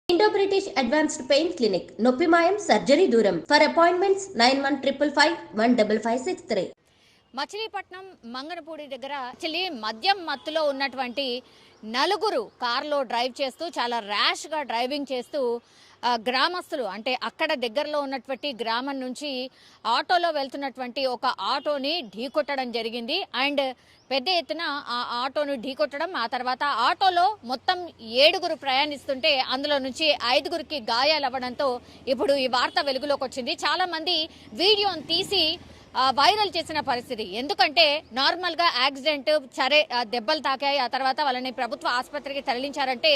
Indo-British Advanced Pain Clinic, నొప్పి మాయం surgery దూరం. For appointments 9155515563. మచిలీపట్నం మంగనపూడి దగ్గర మద్యం మత్తులో ఉన్నటువంటి నలుగురు కార్లో డ్రైవ్ చేస్తూ చాలా ర్యాష్గా డ్రైవింగ్ చేస్తూ గ్రామస్తులు అంటే అక్కడ దగ్గరలో ఉన్నటువంటి గ్రామం నుంచి ఆటోలో వెళ్తున్నటువంటి ఒక ఆటోని ఢీకొట్టడం జరిగింది. అండ్ పెద్ద ఎత్తున ఆ ఆటోను ఢీకొట్టడం, ఆ తర్వాత ఆటోలో మొత్తం 7 ప్రయాణిస్తుంటే అందులో నుంచి 5 గాయాలు అవ్వడంతో ఇప్పుడు ఈ వార్త వెలుగులోకి వచ్చింది. చాలా మంది వీడియోని తీసి వైరల్ చేసిన పరిస్థితి. ఎందుకంటే నార్మల్ గా యాక్సిడెంట్ సరే దెబ్బలు తాకాయి, ఆ తర్వాత వాళ్ళని ప్రభుత్వ ఆసుపత్రికి తరలించారంటే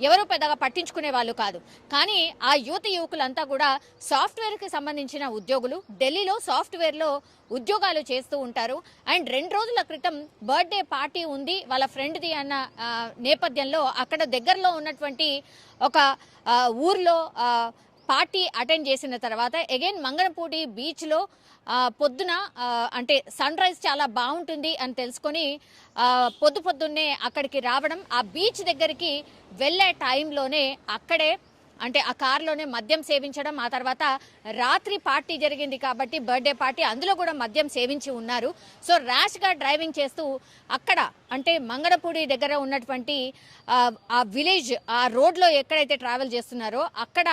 ఎవరు పెద్దగా పట్టించుకునే వాళ్ళు కాదు. కానీ ఆ యువకులంతా కూడా సాఫ్ట్వేర్ కి సంబంధించిన ఉద్యోగులు, ఢిల్లీలో సాఫ్ట్వేర్ లో ఉద్యోగాలు చేస్తూ ఉంటారు. అండ్ 2 రోజుల క్రితం బర్త్డే పార్టీ ఉంది వాళ్ళ ఫ్రెండ్ది అన్న నేపథ్యంలో అక్కడ దగ్గరలో ఉన్నటువంటి ఒక ఊర్లో పార్టీ అటెండ్ చేసిన తర్వాత అగైన్ మంగనపూడి బీచ్లో పొద్దున అంటే సన్ రైజ్ చాలా బాగుంటుంది అని తెలుసుకొని పొద్దున్నే అక్కడికి రావడం, ఆ బీచ్ దగ్గరికి వెళ్ళే టైంలోనే అక్కడే అంటే ఆ కారులోనే మద్యం సేవించడం, ఆ తర్వాత రాత్రి పార్టీ జరిగింది కాబట్టి బర్త్డే పార్టీ, అందులో కూడా మద్యం సేవించి ఉన్నారు. సో ర్యాష్గా డ్రైవింగ్ చేస్తూ అక్కడ అంటే మంగనపూడి దగ్గర ఉన్నటువంటి ఆ విలేజ్ ఆ రోడ్లో ఎక్కడైతే ట్రావెల్ చేస్తున్నారో అక్కడ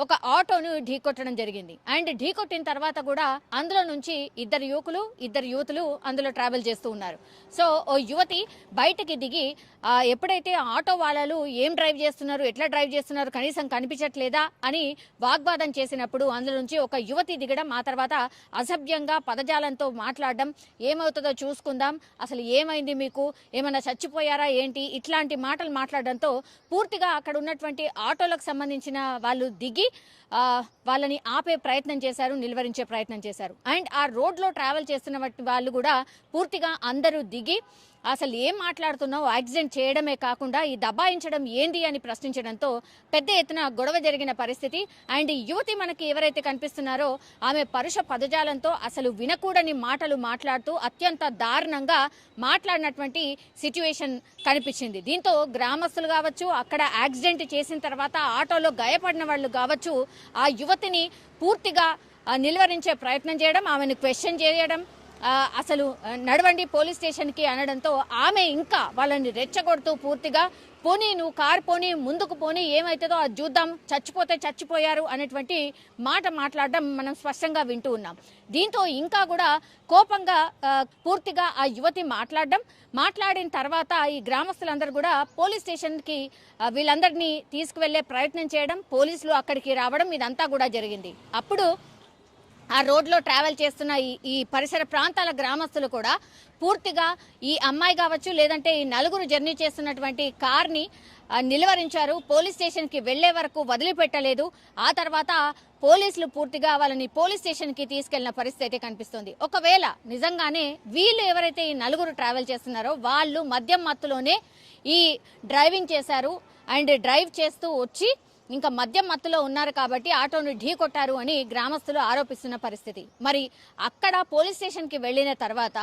ఒక ఆటోను ఢీకొట్టడం జరిగింది. అండ్ ఢీకొట్టిన తర్వాత కూడా అందులో నుంచి 2 యువతులు అందులో ట్రావెల్ చేస్తూ ఉన్నారు. సో ఓ యువతి బయటకి దిగి ఎప్పుడైతే ఆటో వాళ్ళు ఏం డ్రైవ్ చేస్తున్నారు, ఎట్లా డ్రైవ్ చేస్తున్నారు, కనీసం కనిపించట్లేదా అని వాగ్వాదం చేసినప్పుడు అందులో నుంచి ఒక యువతి దిగడం, ఆ తర్వాత అసభ్యంగా పదజాలంతో మాట్లాడడం, ఏమవుతుందో చూసుకుందాం, అసలు ఏమైంది మీకు, ఏమన్నా చచ్చిపోయారా ఏంటి, ఇట్లాంటి మాటలు మాట్లాడడంతో పూర్తిగా అక్కడ ఉన్నటువంటి ఆటోలకు సంబంధించిన వాళ్ళు దిగి వాళ్ళని ఆపే ప్రయత్నం చేశారు, నిలువరించే ప్రయత్నం చేశారు. అండ్ ఆ రోడ్లో ట్రావెల్ చేస్తున్న వాళ్ళు కూడా పూర్తిగా అందరూ దిగి అసలు ఏం మాట్లాడుతున్నావు, యాక్సిడెంట్ చేయడమే కాకుండా ఈ దబాయించడం ఏంది అని ప్రశ్నించడంతో పెద్ద ఎత్తున గొడవ జరిగిన పరిస్థితి. అండ్ యువతి మనకి ఎవరైతే కనిపిస్తున్నారో ఆమె పరుష పదజాలంతో అసలు వినకూడని మాటలు మాట్లాడుతూ అత్యంత దారుణంగా మాట్లాడినటువంటి సిచ్యువేషన్ కనిపించింది. దీంతో గ్రామస్తులు కావచ్చు, అక్కడ యాక్సిడెంట్ చేసిన తర్వాత ఆటోలో గాయపడిన వాళ్ళు కావచ్చు, ఆ యువతిని పూర్తిగా నిలువరించే ప్రయత్నం చేయడం, ఆమెను క్వశ్చన్ చేయడం, అసలు నడవండి పోలీస్ స్టేషన్కి అనడంతో ఆమె ఇంకా వాళ్ళని రెచ్చగొడుతూ పూర్తిగా పోనీ నువ్వు కారు పోనీ, ముందుకు పోనీ, ఏమవుతుందో అది చూద్దాం, చచ్చిపోతే చచ్చిపోయారు అనేటువంటి మాట మాట్లాడడం మనం స్పష్టంగా వింటూ ఉన్నాం. దీంతో ఇంకా కూడా కోపంగా పూర్తిగా ఆ యువతి మాట్లాడిన తర్వాత ఈ గ్రామస్తులందరూ కూడా పోలీస్ స్టేషన్కి వీళ్ళందరినీ తీసుకువెళ్లే ప్రయత్నం చేయడం, పోలీసులు అక్కడికి రావడం, ఇదంతా కూడా జరిగింది. అప్పుడు ఆ రోడ్లో ట్రావెల్ చేస్తున్న ఈ పరిసర ప్రాంతాల గ్రామస్తులు కూడా పూర్తిగా ఈ అమ్మాయి కావచ్చు, లేదంటే ఈ 4 జర్నీ చేస్తున్నటువంటి కార్ని నిలువరించారు. పోలీస్ స్టేషన్కి వెళ్లే వరకు వదిలిపెట్టలేదు. ఆ తర్వాత పోలీసులు పూర్తిగా వాళ్ళని పోలీస్ స్టేషన్కి తీసుకెళ్లిన పరిస్థితి అయితే కనిపిస్తుంది. ఒకవేళ నిజంగానే వీళ్ళు ఎవరైతే ఈ 4 ట్రావెల్ చేస్తున్నారో వాళ్ళు మద్యం మత్తులోనే ఈ డ్రైవింగ్ చేశారు అండ్ డ్రైవ్ చేస్తూ వచ్చి ఇంకా మద్యం మత్తులో ఉన్నారు కాబట్టి ఆటోను ఢీ కొట్టారు అని గ్రామస్తులు ఆరోపిస్తున్న పరిస్థితి. మరి అక్కడ పోలీస్ స్టేషన్కి వెళ్లిన తర్వాత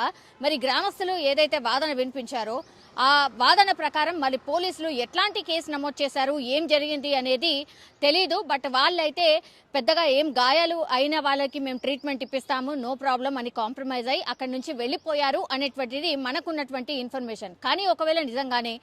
మరి గ్రామస్తులు ఏదైతే వాదన వినిపించారో ఆ వాదన ప్రకారం మరి పోలీసులు ఎట్లాంటి కేసు నమోదు చేశారు, ఏం జరిగింది అనేది తెలీదు. బట్ వాళ్ళైతే పెద్దగా ఏం గాయాలు అయిన వాళ్ళకి మేము ట్రీట్మెంట్ ఇప్పిస్తాము, నో ప్రాబ్లం అని కాంప్రమైజ్ అయ్యి అక్కడి నుంచి వెళ్ళిపోయారు అనేటువంటిది మనకున్నటువంటి ఇన్ఫర్మేషన్. కానీ ఒకవేళ నిజంగానే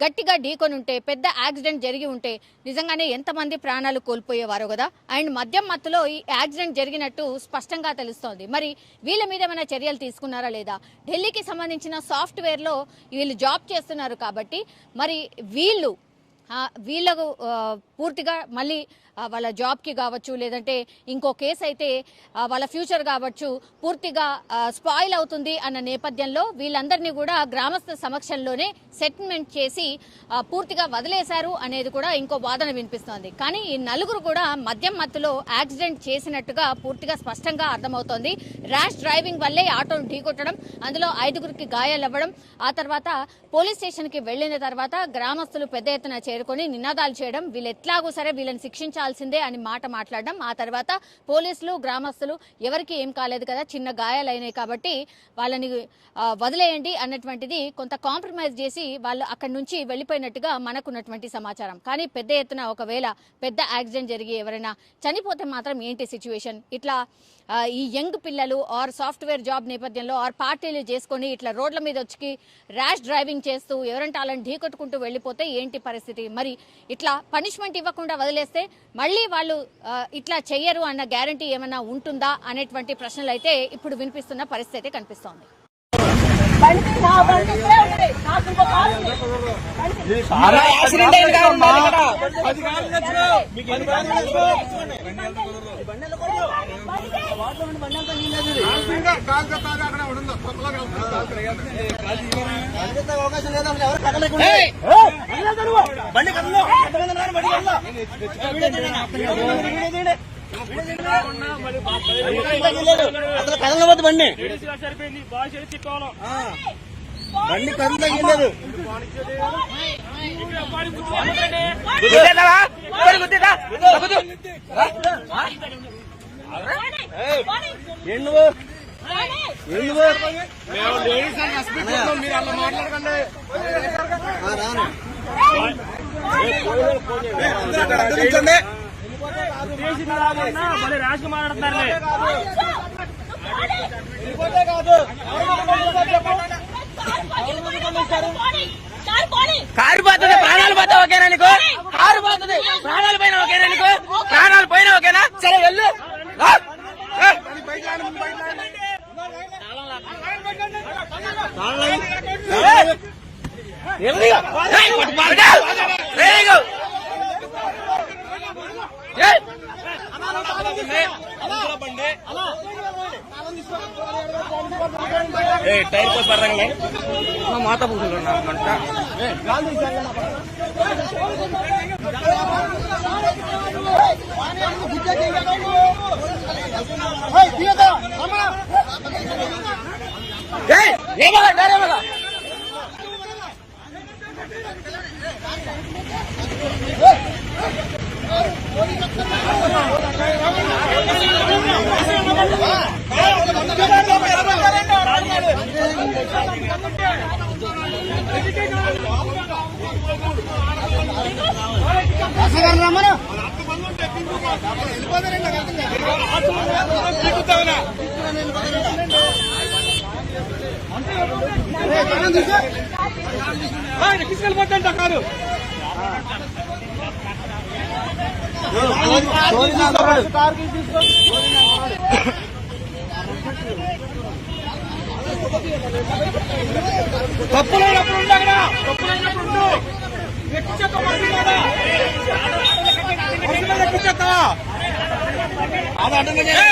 గట్టిగా ఢీకొని ఉంటే, పెద్ద యాక్సిడెంట్ జరిగి ఉంటే నిజంగానే ఎంతమంది ప్రాణాలు కోల్పోయేవారు కదా. అండ్ మద్యం మత్తులో ఈ యాక్సిడెంట్ జరిగినట్టు స్పష్టంగా తెలుస్తోంది. మరి వీళ్ళ మీద ఏమైనా చర్యలు తీసుకున్నారా లేదా? ఢిల్లీకి సంబంధించిన సాఫ్ట్వేర్లో వీళ్ళు జాబ్ చేస్తున్నారు కాబట్టి మరి వీళ్ళకు పూర్తిగా మళ్ళీ వాళ్ళ జాబ్కి కావచ్చు, లేదంటే ఇంకో కేసు అయితే వాళ్ళ ఫ్యూచర్ కావచ్చు పూర్తిగా స్పాయిల్ అవుతుంది అన్న నేపథ్యంలో వీళ్ళందరినీ కూడా గ్రామస్తుల సమక్షంలోనే సెటిల్మెంట్ చేసి పూర్తిగా వదిలేశారు అనేది కూడా ఇంకో వాదన వినిపిస్తోంది. కానీ ఈ 4 కూడా మద్యం మత్తులో యాక్సిడెంట్ చేసినట్టుగా పూర్తిగా స్పష్టంగా అర్థమవుతోంది. ర్యాష్ డ్రైవింగ్ వల్లే ఆటోను ఢీకొట్టడం, అందులో 5 గాయాలు అవ్వడం, ఆ తర్వాత పోలీస్ స్టేషన్కి వెళ్లిన తర్వాత గ్రామస్తులు పెద్ద ఎత్తున చేరుకొని నినాదాలు చేయడం, వీళ్ళు ఎట్లాగూ సరే వీళ్ళని శిక్షించాలి చేయాల్సిందే అని మాట మాట్లాడడం, ఆ తర్వాత పోలీసులు గ్రామస్తులు ఎవరికి ఏం కాలేదు కదా, చిన్న గాయాలైనాయి కాబట్టి వాళ్ళని వదిలేయండి అన్నటువంటిది కొంత కాంప్రమైజ్ చేసి వాళ్ళు అక్కడి నుంచి వెళ్ళిపోయినట్టుగా మనకున్నటువంటి సమాచారం. కానీ పెద్ద ఎత్తున ఒకవేళ పెద్ద యాక్సిడెంట్ జరిగి ఎవరైనా చనిపోతే మాత్రం ఏంటి సిచ్యువేషన్? ఇట్లా ఈ యంగ్ పిల్లలు ఆర్ సాఫ్ట్వేర్ జాబ్ నేపథ్యంలో ఆర్ పార్టీలు చేసుకొని ఇట్లా రోడ్ల మీద వచ్చి ర్యాష్ డ్రైవింగ్ చేస్తూ ఎవరంటే వాళ్ళని ఢీకొట్టుకుంటూ వెళ్ళిపోతే ఏంటి పరిస్థితి? మరి ఇట్లా పనిష్మెంట్ ఇవ్వకుండా వదిలేస్తే మళ్ళీ వాళ్ళు ఇట్లా చెయ్యరు అన్న గ్యారంటీ ఏమైనా ఉంటుందా అనేటువంటి ప్రశ్నలు అయితే ఇప్పుడు వినిపిస్తున్న పరిస్థితి అయితే కనిపిస్తోంది. కదలవద్దు బండి బండి కదలలేదు. మీరు అలా మాట్లాడకండి. రాజు మాట్లాడుతున్నారు. కారు పోతుంది, ప్రాణాలు పోతే ఓకేనా నీకు? కారు పోతుంది, ప్రాణాలు పైన ఓకేనా నీకు? ప్రాణాలు పైన ఓకేనా? సరే వెళ్ళు. టైర్ కోసి పడతాంలే మాత పూసుకున్నా మంట. తీసుకెళ్ళిపోతాంట కాదు తప్పులైనప్పుడు ఉండగా తప్పులైనప్పుడు ఎక్కిచ్చేస్తావా? అది అడ్డంగా